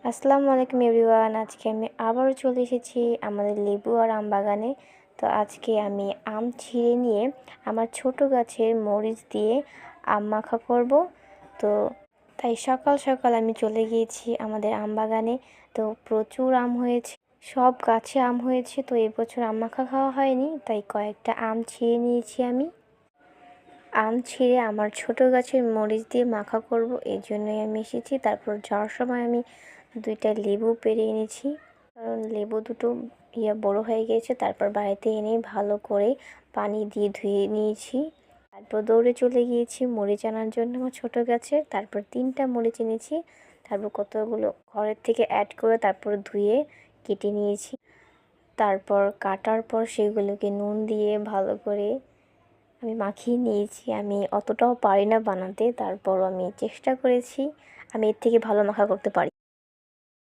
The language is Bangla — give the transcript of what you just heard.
আসসালামু আলাইকুম এভরিওয়ান। আজকে আমি আবারও চলে এসেছি আমাদের লেবু আর আম বাগানে। তো আজকে আমি আম ছিঁড়ে নিয়ে আমার ছোট গাছের মরিচ দিয়ে আম মাখা করব। তো তাই সকাল সকাল আমি চলে গিয়েছি আমাদের আম বাগানে। তো প্রচুর আম হয়েছে, সব গাছে আম হয়েছে। তো এবছর আম মাখা খাওয়া হয়নি, তাই কয়েকটা আম ছিঁড়ে নিয়েছি আমি। আম ছিঁড়ে আমার ছোট গাছের মরিচ দিয়ে মাখা করব, এই জন্যই আমি এসেছি। তারপর যাওয়ার সময় আমি দুইটা লেবু পেড়ে এনেছি, কারণ লেবু দুটো বড় হয়ে গিয়েছে। তারপর বাড়িতে এনে ভালো করে পানি দিয়ে ধুয়ে নিয়েছি। তারপর দৌড়ে চলে গিয়েছি মরিচ আনার জন্য আমার ছোটো গাছের। তারপর 3টা মরিচ এনেছি। তারপর কতগুলো ঘরের থেকে অ্যাড করে তারপর ধুয়ে কেটে নিয়েছি। তারপর কাটার পর সেগুলোকে নুন দিয়ে ভালো করে আমি মাখিয়ে নিয়েছি। আমি অতটাও পারি না বানাতে, তারপরও আমি চেষ্টা করেছি আমি এর থেকে ভালো মাখা করতে পারি।